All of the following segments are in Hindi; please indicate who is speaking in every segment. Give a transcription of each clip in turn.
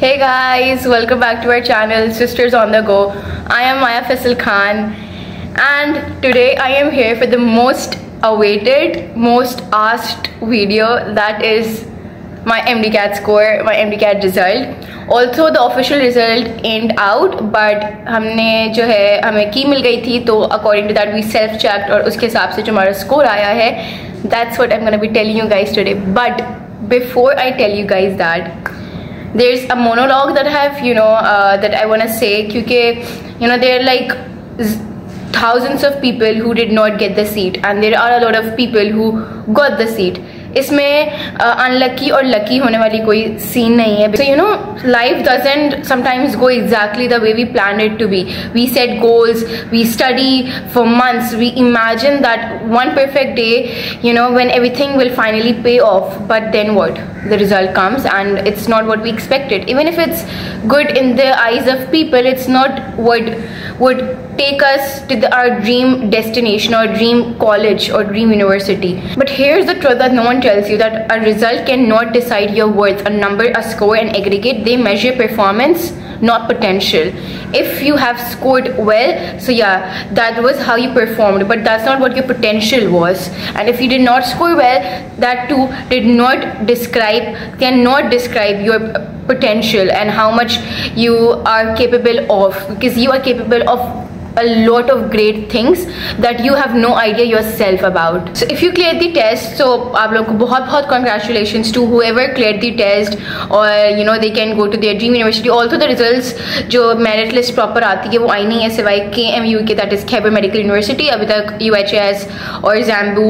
Speaker 1: Hey guys, welcome back to our channel Sisters on the Go. I am Maya Faisal Khan and today I am here for the most awaited, most asked video, that is my MDCAT score, my MDCAT result. Also the official result ain't out, but हमने जो है हमें की मिल गई थी, तो according to that we self checked और उसके हिसाब से जो हमारा score आया है, that's what I'm gonna be telling you guys today. But before I tell you guys that, there's a monologue that I have, that I want to say, because there are like thousands of people who did not get the seat and there are a lot of people who got the seat. इसमें अनलकी और लकी होने वाली कोई सीन नहीं है. So life doesn't sometimes go exactly the way we planned it to be. We set goals, we study for months, we imagine that one perfect day, when everything will finally pay off. But then what? The result comes and it's not what we expected. Even if it's good in the eyes of people, it's not what would take us to our dream destination or dream college or dream university. But here's the truth that no one tells you, that a result cannot decide your worth. A number, a score, and aggregate, they measure performance, not potential. If you have scored well, so yeah, that was how you performed, but that's not what your potential was. And if you did not score well, that too cannot describe your potential and how much you are capable of, because you are capable of a lot of great things that you have no idea yourself about. So if you cleared the test, so आप लोगों को बहुत congratulations to whoever cleared the test, or they can go to their dream university. Also the results जो merit list proper आती है वो आई नहीं है, सिवाय KMU के, that is Khyber Medical University. अभी तक UHS और Zambu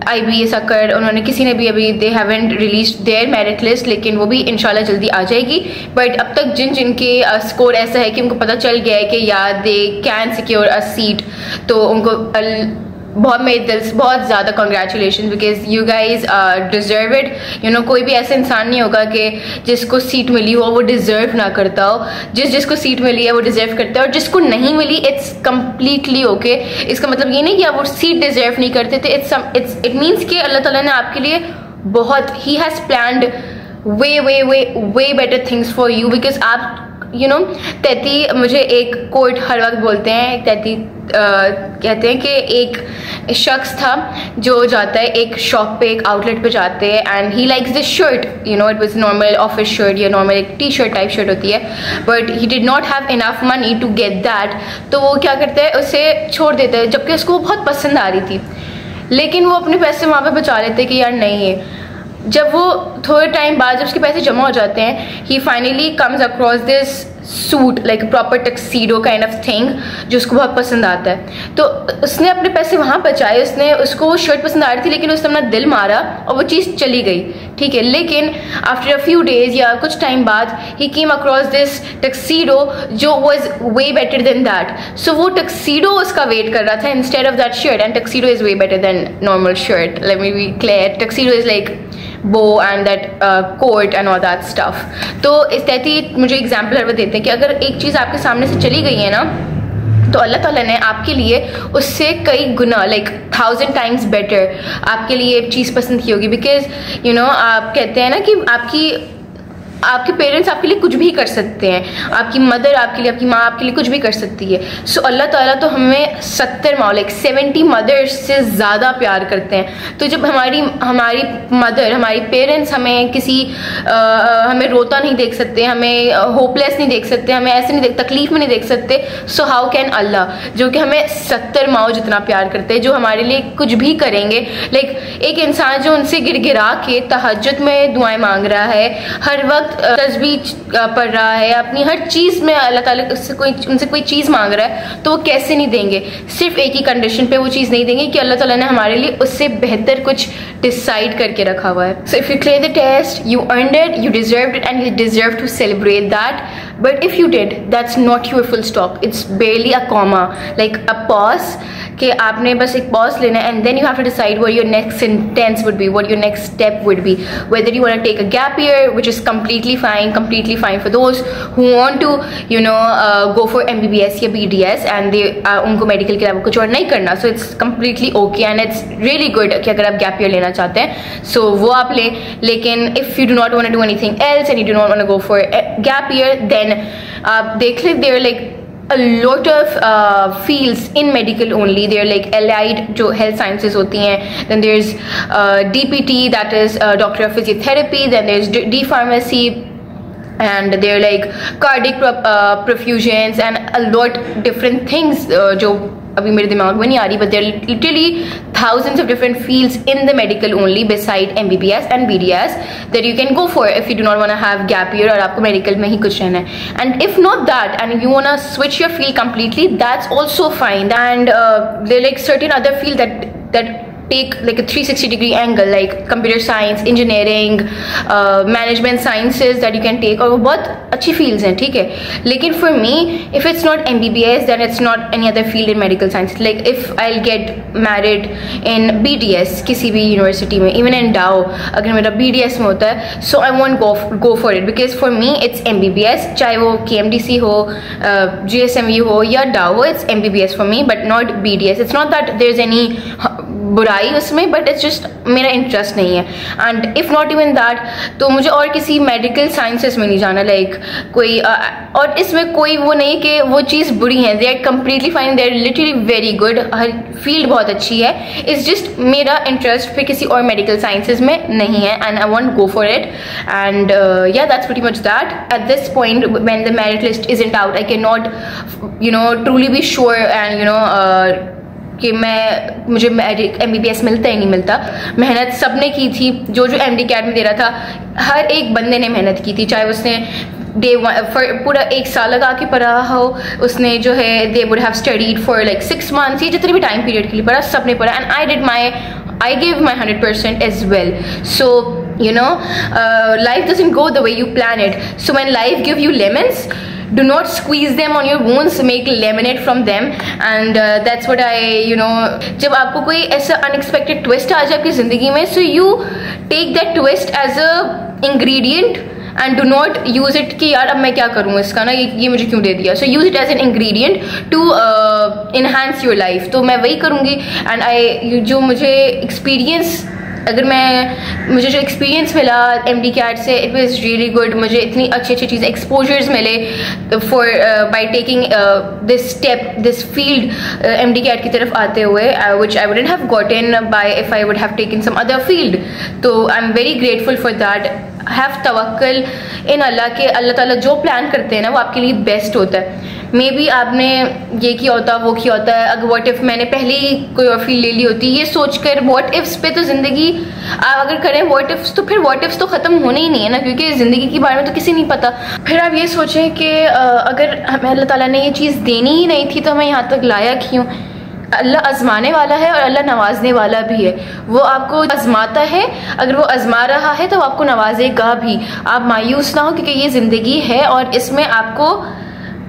Speaker 1: IB Sakar, उन्होंने किसी ने भी अभी they haven't released their merit list, लेकिन वो भी इंशाल्लाह जल्दी आ जाएगी. बट अब तक जिनके स्कोर ऐसा है कि उनको पता चल गया है कि यार they can secure a seat, तो उनको मेरे दिल से बहुत ज़्यादा congratulations, because you guys deserve it. कोई भी ऐसा इंसान नहीं होगा कि जिसको सीट मिली हो वो डिज़र्व ना करता हो. जिसको सीट मिली है वो डिज़र्व करता है, और जिसको नहीं मिली इट्स कम्प्लीटली ओके. इसका मतलब ये नहीं कि आप वो सीट डिज़र्व नहीं करते थे. इट मीन्स कि अल्लाह ताला ने आपके लिए बहुत, he has planned way better things for you. Because आप तैती, मुझे एक कोट हर वक्त बोलते हैं, तैती कहते हैं कि एक शख्स था जो जाता है एक शॉप पे, एक आउटलेट पे जाते हैं, and he likes this shirt, it was normal office shirt या नॉर्मल एक टी शर्ट टाइप शर्ट होती है, but he did not have enough money to get that. तो वो क्या करता है, उसे छोड़ देता है, जबकि उसको बहुत पसंद आ रही थी, लेकिन वो अपने पैसे वहाँ पे बचा लेते कि यार नहीं है. जब वो थोड़े टाइम बाद, जब उसके पैसे जमा हो जाते हैं, ही finally comes across this suit, like proper tuxedo kind of thing, जो उसको बहुत पसंद आता है. तो उसने अपने पैसे वहाँ बचाए, उसको वो शर्ट पसंद आ रही थी, लेकिन उसने अपना दिल मारा और वो चीज़ चली गई. ठीक है, लेकिन आफ्टर अ फ्यू डेज या कुछ टाइम बाद ही केम अक्रॉस दिस टक्सीडो जो was way better than that. So वो टक्सीडो उसका वेट कर रहा था instead of that shirt, and tuxedo is way better than normal shirt. Let me be clear, tuxedo is like bow and that coat and all that stuff. तो इस तहती मुझे एग्जाम्पल हर बार देते हैं कि अगर एक चीज़ आपके सामने से चली गई है ना, तो अल्लाह ताला ने आपके लिए उससे कई गुना, लाइक 1000 टाइम्स बेटर आपके लिए चीज़ पसंद की होगी. बिकॉज आप कहते हैं ना कि आपके पेरेंट्स आपके लिए कुछ भी कर सकते हैं, आपकी मदर आपके लिए, आपकी माँ आपके लिए कुछ भी कर सकती है. सो अल्लाह ताला तो हमें 70 मदर्स से ज़्यादा प्यार करते हैं. तो जब हमारी मदर, हमारी पेरेंट्स हमें हमें रोता नहीं देख सकते, हमें होपलेस नहीं देख सकते, हमें ऐसे नहीं तकलीफ में नहीं देख सकते, सो हाउ कैन अल्लाह, जो कि हमें 70 माओ जितना प्यार करते हैं, जो हमारे लिए कुछ भी करेंगे. लाइक एक इंसान जो उनसे गिड़गिड़ा के तहज्जुद में दुआएं मांग रहा है, हर वक्त तस्बीह पढ़ रहा है, अपनी हर चीज़ में अल्लाह ताला उनसे कोई चीज़ मांग रहा है, तो वो कैसे नहीं देंगे? सिर्फ एक ही कंडीशन पे वो चीज़ नहीं देंगे कि अल्लाह ताला ने हमारे लिए उससे बेहतर कुछ डिसाइड करके रखा हुआ है. So if you clear the test, you earned it, you deserved it, and you deserve to celebrate that. But if you did, that's not your full stop, it's barely a comma, like a pause, कि आपने बस एक पॉज लेना है, and then you have to decide what your next sentence would be, what your next step would be, whether you want to take a gap year, which is completely fine for those who want to go for MBBS या BDS and उनको मेडिकल के अलावा कुछ और नहीं करना. So it's completely okay and it's really good कि अगर आप गैप ईयर लेना चाहते हैं, सो वो आप लें. लेकिन if you do not want to do anything else and you do not want to go for gap year, then आप देख लें there like a lot of fields in medical only. They're like allied जो health sciences होती हैं. Then there's DPT, that is doctor of physiotherapy. Then there's D pharmacy, and they're like cardiac perfusions and a lot different things जो अभी मेरे दिमाग में नहीं आ रही, but there are literally thousands of different fields in the medical only beside MBBS and BDS that you can go for if you do not want to have gap year और आपको medical में ही कुछ रहना है. And if not that and you want to switch your field completely, that's also fine. And there are like certain other field that take like a 360-degree angle, like computer science, engineering, management sciences that you can take, और वो बहुत अच्छी fields हैं, ठीक है. लेकिन for me, if it's not MBBS, then it's not any other field in medical science. Like if I'll get married in BDS किसी भी university में, even in Dow, अगर मेरा BDS में होता है, so I won't go for it, because for me it's MBBS, चाहे वो KMDC हो, GSMU हो या Dow हो, it's MBBS for me, but not BDS. It's not that there's any बुराई उसमें, बट इट्स जस्ट मेरा इंटरेस्ट नहीं है. And if not even that, तो मुझे और किसी मेडिकल साइंसेस में नहीं जाना. लाइक कोई और इसमें कोई वो नहीं कि वो चीज़ बुरी है. They are completely fine, they are literally very good. हर फील्ड बहुत अच्छी है. इट्स जस्ट मेरा इंटरेस्ट फिर किसी और मेडिकल साइंसेस में नहीं है, and I want go for it. And yeah that's pretty much that. At this point when the merit list isn't out, I can not truly be sure and कि मुझे MBBS मिलता ही नहीं मिलता. मेहनत सबने की थी. जो MD कैट में दे रहा था, हर एक बंदे ने मेहनत की थी, चाहे उसने डे पूरा 1 साल लगा के पढ़ा हो, उसने जो है they would have studied for like 6 months, ये जितने भी टाइम पीरियड के लिए पढ़ा, सबने पढ़ा. And I gave my 100% as well. So life doesn't go the way you plan it. So when life give you lemons, do not squeeze them on your wounds, make lemonade from them. And that's what जब आपको कोई ऐसा unexpected twist आ जाए आपकी जिंदगी में, so you take that twist as a ingredient and do not use it कि यार अब मैं क्या करूँ इसका ना, ये मुझे क्यों दे दिया. So use it as an ingredient to enhance your life. तो मैं वही करूँगी. And जो मुझे experience, मुझे जो एक्सपीरियंस मिला MD कैट से, इट वाज रियली गुड. मुझे इतनी अच्छी चीज़ें, एक्सपोजर्स मिले for by taking this step, this field MD CAT की तरफ आते हुए, which I wouldn't have gotten by if I would have taken some other field. तो I am very grateful for that. Have तवक्कल इन अल्लाह के. अल्लाह ताला जो प्लान करते हैं ना, वो आपके लिए बेस्ट होता है. मे बी आपने ये किया होता, वो किया होता है. अगर व्हाट इफ मैंने पहले ही कोई और फील्ड ले ली होती, ये सोचकर व्हाट इफ्स पे तो जिंदगी आप अगर करें व्हाट इफ्स, तो फिर व्हाट इफ्स तो खत्म होने ही नहीं है ना, क्योंकि जिंदगी के बारे में तो किसी नहीं पता. फिर आप ये सोचें कि अगर हमें अल्लाह ताला ने ये चीज़ देनी ही नहीं थी तो हमें यहाँ तक लाया क्यों. अल्लाह आजमाने वाला है और अल्लाह नवाजने वाला भी है. वो आपको आजमाता है, अगर वो आजमा रहा है तो आपको नवाजेगा भी. आप मायूस ना हो, क्योंकि ये ज़िंदगी है और इसमें आपको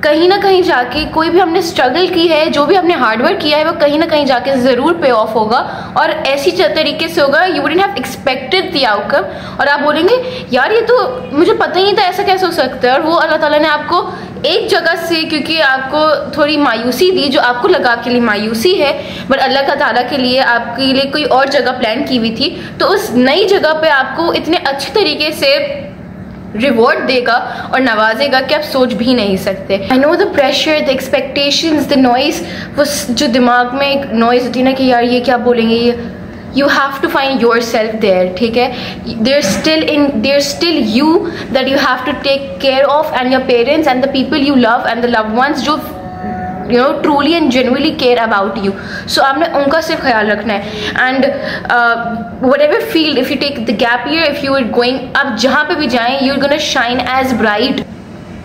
Speaker 1: कहीं ना कहीं जाके, कोई भी हमने स्ट्रगल की है, जो भी हमने हार्डवर्क किया है, वो कहीं ना कहीं जाके ज़रूर पे ऑफ होगा, और ऐसी तरीके से होगा you wouldn't have expected the outcome. और आप बोलेंगे यार ये तो मुझे पता ही नहीं था, ऐसा कैसे हो सकता है. और वो अल्लाह ताला ने आपको एक जगह से, क्योंकि आपको थोड़ी मायूसी दी, जो आपको लगा आपके लिए मायूसी है, बट अल्लाह ताला के लिए आपके लिए कोई और जगह प्लान की हुई थी, तो उस नई जगह पे आपको इतने अच्छे तरीके से रिवॉर्ड देगा और नवाजेगा कि आप सोच भी नहीं सकते. I know the pressure, the expectations, the noise, वो जो दिमाग में एक नॉइज होती है ना कि यार ये क्या बोलेंगे, ये you have to find yourself there. ठीक है, there's still you that you have to take care of, and your parents and the people you love and the loved ones जो truly and genuinely care about you. So आपने उनका सिर्फ ख्याल रखना है. And whatever field, if you take the gap year, if you are going, आप जहाँ पे भी जाएं, you're gonna shine as bright.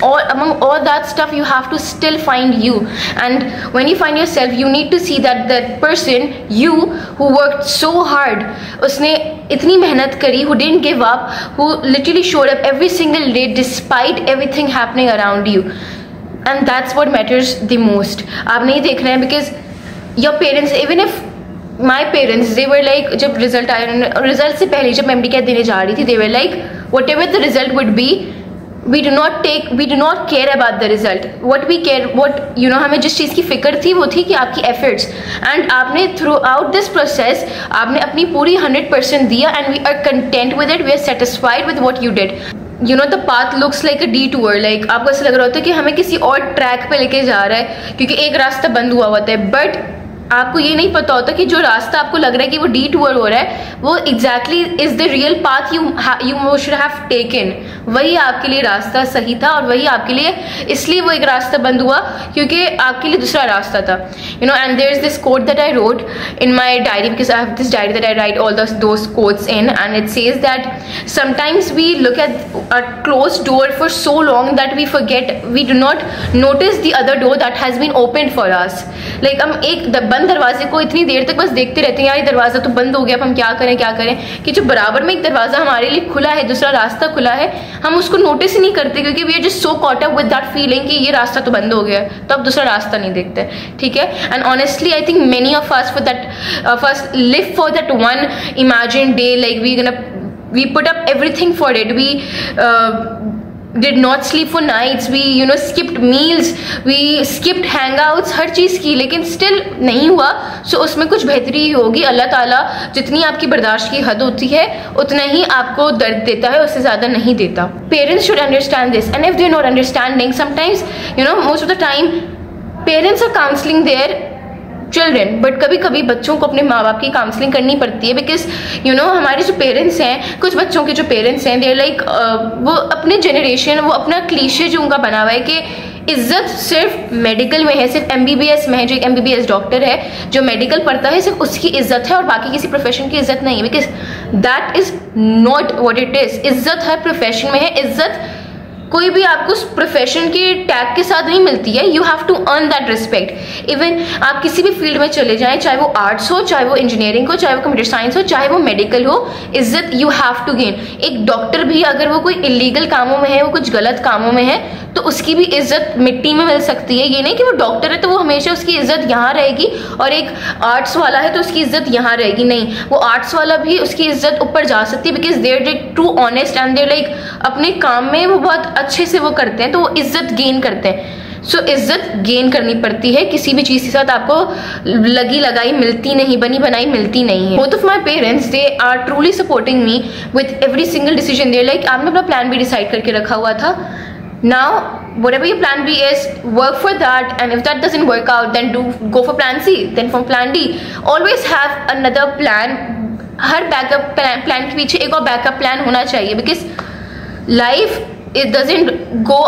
Speaker 1: Or among all that stuff, you have to still find you. And when you find yourself, you need to see that that person, you who worked so hard, उसने इतनी मेहनत करी, who didn't give up, who literally showed up every single day despite everything happening around you. And that's what matters the most. आप नहीं देख रहे हैं, because your parents, even if my parents, they were like, जब रिजल्ट आया, रिजल्ट से पहले जब MD कैट देने जा रही थी, they were like, whatever the result would be, we do not care about the result. What we care, what you know, हमें जिस चीज़ की फिक्र थी वो थी कि आपकी efforts, and आपने throughout this process आपने अपनी पूरी 100% दिया, and we are content with it, we are satisfied with what you did. You know, the path looks like a detour, like आपको ऐसा लग रहा होता है कि हमें किसी और ट्रैक पे लेके जा रहा है क्योंकि एक रास्ता बंद हुआ होता है, बट आपको ये नहीं पता होता कि जो रास्ता आपको लग रहा है कि वो डिटूर हो रहा है, वो exactly is the real path you should have taken. वही आपके लिए रास्ता सही था, और वही आपके लिए इसलिए वो एक रास्ता बंद हुआ क्योंकि आपके लिए दूसरा रास्ता था. You know, and there is this quote that I wrote in my diary, because I have this diary that I write all those quotes in, and it says that sometimes we look at a close door for so long that we forget, we do not notice the other door that has been open for us. Like हम एक बंद दरवाजे को इतनी देर तक बस देखते रहते हैं, यार ये दरवाजा तो बंद हो गया, अब हम क्या करें, कि जो बराबर में एक दरवाजा हमारे लिए खुला है, दूसरा रास्ता खुला है, हम उसको नोटिस ही नहीं करते क्योंकि we are just so caught up with that feeling कि ये रास्ता तो बंद हो गया, तो अब दूसरा रास्ता नहीं देखते. ठीक है. And honestly I think many of us for that first live for that one imagine day, like we put up everything for it. We did not sleep for nights, we skipped meals, we skipped hangouts, हर चीज़ की, लेकिन still नहीं हुआ. सो उसमें कुछ बेहतरी होगी. अल्लाह ताला जितनी आपकी बर्दाश्त की हद होती है उतना ही आपको दर्द देता है, उससे ज़्यादा नहीं देता. Parents should understand this, and if they are not understanding, sometimes most of the time parents are counseling their children, but कभी कभी बच्चों को अपने माँ बाप की काउंसलिंग करनी पड़ती है, बिकॉज हमारे जो पेरेंट्स हैं, कुछ बच्चों के जो पेरेंट्स हैं, दे लाइक वो अपने जनरेशन, वो अपना क्लीशे जो उनका बना हुआ है कि इज्जत सिर्फ मेडिकल में है, सिर्फ MBBS में है. जो एक MBBS डॉक्टर है जो मेडिकल पढ़ता है, सिर्फ उसकी इज्जत है और बाकी किसी प्रोफेशन की इज्जत नहीं है, because that is not what it is. इज्जत हर प्रोफेशन में है. इज्जत कोई भी आपको उस प्रोफेशन के टैग के साथ नहीं मिलती है. You have to earn that respect. Even आप किसी भी फील्ड में चले जाएं, चाहे वो आर्ट्स हो, चाहे वो इंजीनियरिंग हो, चाहे वो कंप्यूटर साइंस हो, चाहे वो मेडिकल हो, इज्जत यू हैव टू गेन. एक डॉक्टर भी अगर वो कोई इलीगल कामों में है, वो कुछ गलत कामों में है, तो उसकी भी इज्जत मिट्टी में मिल सकती है. ये नहीं कि वो डॉक्टर है तो वो हमेशा उसकी इज्जत यहाँ रहेगी, और एक आर्ट्स वाला है तो उसकी इज्जत यहाँ रहेगी. नहीं, वो आर्ट्स वाला भी उसकी इज्जत ऊपर जा सकती है, because there true honest and there like अपने काम में वो बहुत अच्छे से वो करते हैं, तो वो इज्जत गेन करते हैं. सो इज्जत गेन करनी पड़ती है. किसी भी चीज़ के साथ आपको लगी लगाई मिलती नहीं, बनी बनाई मिलती नहीं है. Both of my parents, they are truly supporting me with every single decision. They like आपने अपना प्लान भी डिसाइड करके रखा हुआ था. Now, whatever your plan B is, work for that, and if that doesn't work out, then go for plan C, then for plan D. Always have another plan. Her backup plan के पीछे एक और बैकअप प्लान होना चाहिए, because life it doesn't go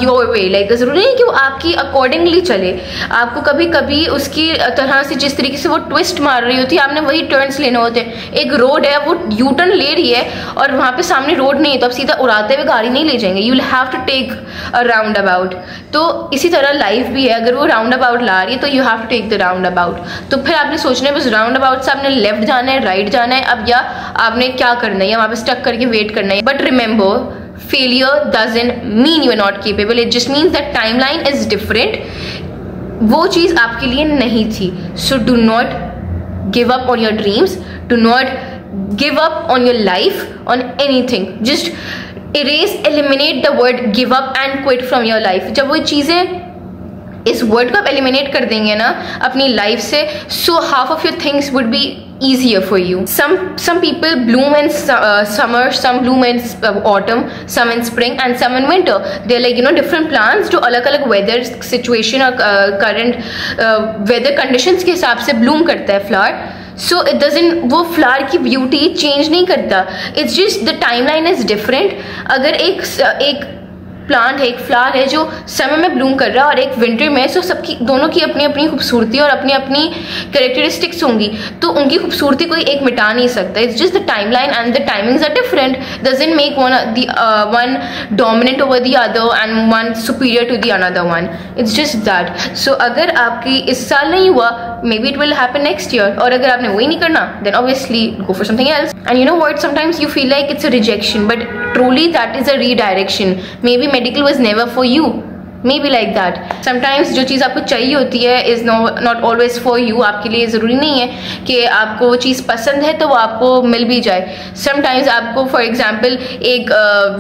Speaker 1: your way. Like जरूरी नहीं कि वो आपकी अकॉर्डिंगली चले. आपको कभी कभी उसकी तरह से, जिस तरीके से वो ट्विस्ट मार रही होती है, आपने वही टर्न्स लेने होते हैं. एक रोड है, वो यू टर्न ले रही है और वहाँ पे सामने रोड नहीं है, तो आप सीधा उड़ाते हुए गाड़ी नहीं ले जाएंगे. You will have to take a roundabout. तो इसी तरह लाइफ भी है. अगर वो राउंड अबाउट ला रही है तो you have to take the roundabout. तो फिर आपने सोचना है बस राउंड अबाउट से आपने लेफ्ट जाना है, राइट जाना है, अब या आपने क्या करना है, या वहाँ पे स्टक करके वेट करना है. But remember, failure doesn't mean you are not capable. It just means that timeline is different. वो चीज़ आपके लिए नहीं थी. So do not give up on your dreams. Do not give up on your life, on anything. Just erase, eliminate the word give up and quit from your life. जब वो चीज़ें इस वर्ड को आप एलिमिनेट कर देंगे ना अपनी लाइफ से, so half of your things would be easier for you. Some people bloom in summer, some bloom in autumn, some in spring, and some in winter. They're like different plants जो अलग अलग weather situation और current weather conditions के हिसाब से bloom करता है flower. So it doesn't, वो flower की beauty change नहीं करता. It's just the timeline is different. अगर एक प्लांट है, एक फ्लावर है जो समर में ब्लूम कर रहा है और एक विंटर में, सो सबकी दोनों की अपनी अपनी खूबसूरती और अपनी अपनी कैरेक्टरिस्टिक्स होंगी, तो उनकी खूबसूरती कोई एक मिटा नहीं सकता. It's just the timeline and the timings are different. Doesn't make one dominant over the other and one superior to the another one. It's just that. So अगर आपकी इस साल नहीं हुआ, maybe it will happen next year. और अगर आपने वही नहीं करना, then obviously go for something else. And you know what, sometimes you feel like it's a rejection, but truly that is a redirection. Maybe medical was never for you. May be like that. Sometimes जो चीज़ आपको चाहिए होती है is not always for you. आपके लिए ज़रूरी नहीं है कि आपको वो चीज़ पसंद है तो वो आपको मिल भी जाए। समटाइम्स आपको फॉर एग्जांपल एक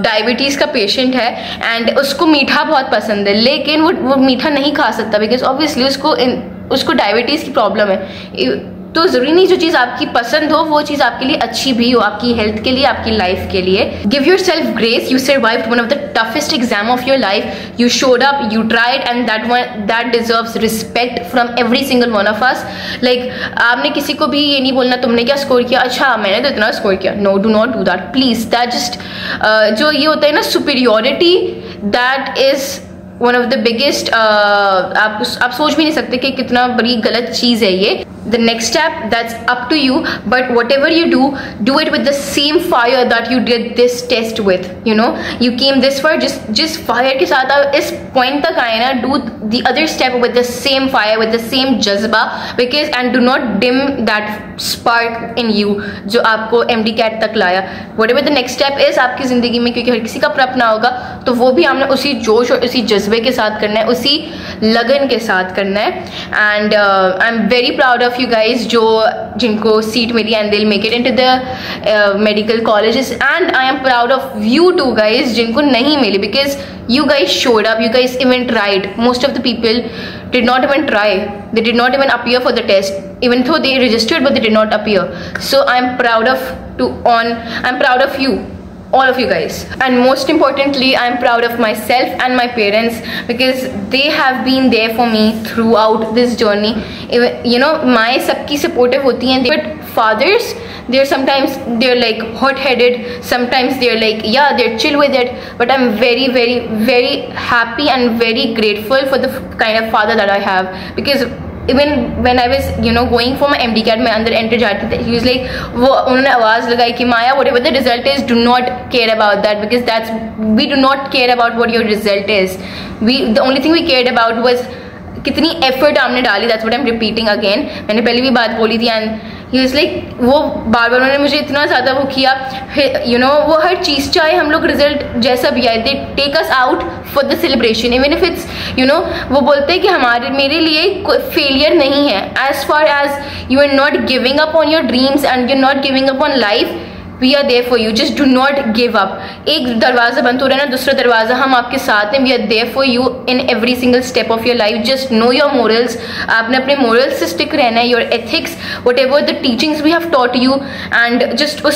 Speaker 1: डायबिटीज़ का पेशेंट है एंड उसको मीठा बहुत पसंद है, लेकिन वो मीठा नहीं खा सकता बिकॉज ऑब्वियसली उसको डायबिटीज़ की प्रॉब्लम है। तो ज़रूरी नहीं जो चीज़ आपकी पसंद हो वो चीज़ आपके लिए अच्छी भी हो, आपकी हेल्थ के लिए, आपकी लाइफ के लिए। Give your self grace. You survived one of the toughest exam of your life, you showed up, you tried, and that deserves respect from every single one of us. Like आपने किसी को भी ये नहीं बोलना तुमने क्या स्कोर किया, अच्छा मैंने तो इतना स्कोर किया। No, do not do that please. That just जो ये होता है ना superiority, that is one of the biggest, आप सोच भी नहीं सकते कि कितना बड़ी गलत चीज़ है ये। The next step, that's up to you, but whatever you do it with the same fire that you did this test with. You know, you came this far, just fire के साथ आप इस point तक आए ना, do the other step with the same fire, with the same जज्बा, because and do not dim that spark in you जो आपको MD-CAT तक लाया। Whatever the next step is आपकी ज़िंदगी में, क्योंकि हर किसी का अपना होगा, तो वो भी हमने उसी जोश और उसी जज्बे के साथ करना है, उसी लगन के साथ करना है। And I'm very proud of you guys जिनको सीट मिली and they'll make it into the medical colleges, and I am proud of you too guys जिनको नहीं मिली, because you guys showed up, you guys even tried. Most of the people did not even try, they did not even appear for the test, even though they registered but they did not appear. So I'm proud of you, all of you guys, and most importantly I'm proud of myself and my parents because they have been there for me throughout this journey. You know, my सबकी supportive होती हैं, but fathers, they're like hot-headed, sometimes they're like yeah they're chill with it, but I'm very very very happy and very grateful for the kind of father that I have, because even when I was going for my MD-CAT मैं अंदर एंटर जाती थी, he was like, वो उन्होंने आवाज़ लगाई कि माया whatever the result is, do not care about that, because we do not care about what your result is. The only thing we cared about was कितनी एफर्ट आपने डाली. That's what I am repeating again. मैंने पहले भी बात बोली थी एंड ही वाज लाइक, वो बार बार उन्होंने मुझे इतना ज़्यादा वो किया, वो हर चीज़, चाहे हम लोग रिजल्ट जैसा भी आए, they take us out for the celebration even if it's वो बोलते हैं कि मेरे लिए कोई फेलियर नहीं है. As far as you are not giving up on your dreams and you are not giving up on life, we are there for you. Just do not give up. एक दरवाज़ा बंद हो रहा है ना, दूसरा दरवाज़ा हम आपके साथ हैं. We are there for you in every single step of your life. Just know your morals. आपने अपने morals से stick रहना है. Your ethics, whatever the teachings we have taught you, and just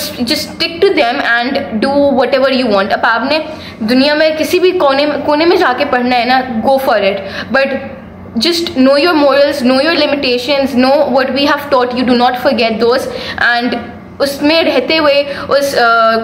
Speaker 1: stick to them and do whatever you want. अब आपने दुनिया में किसी भी कोने में जाके पढ़ना है ना, go for it. But just know your morals, know your limitations, know what we have taught you. Do not forget those, and उसमें रहते हुए, उस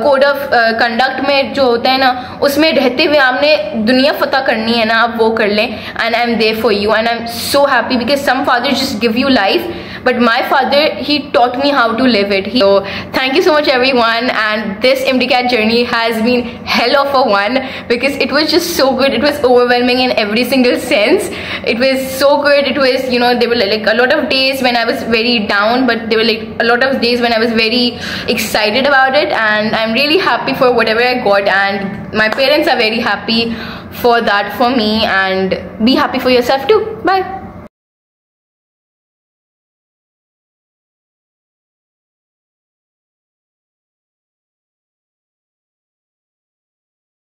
Speaker 1: कोड ऑफ कंडक्ट में जो होता है ना, उसमें रहते हुए आपने दुनिया फतह करनी है ना, आप वो कर लें. And I am there for you and I am so happy because some father just give you life, but my father, he taught me how to live it. So thank you so much everyone, and this MD-CAT journey has been hell of a one because it was just so good. It was overwhelming in every single sense. It was so good. It was, there were like a lot of days when I was very down, but there were like a lot of days when I was very excited about it, and I'm really happy for whatever I got, and my parents are very happy for that for me, and be happy for yourself too. Bye.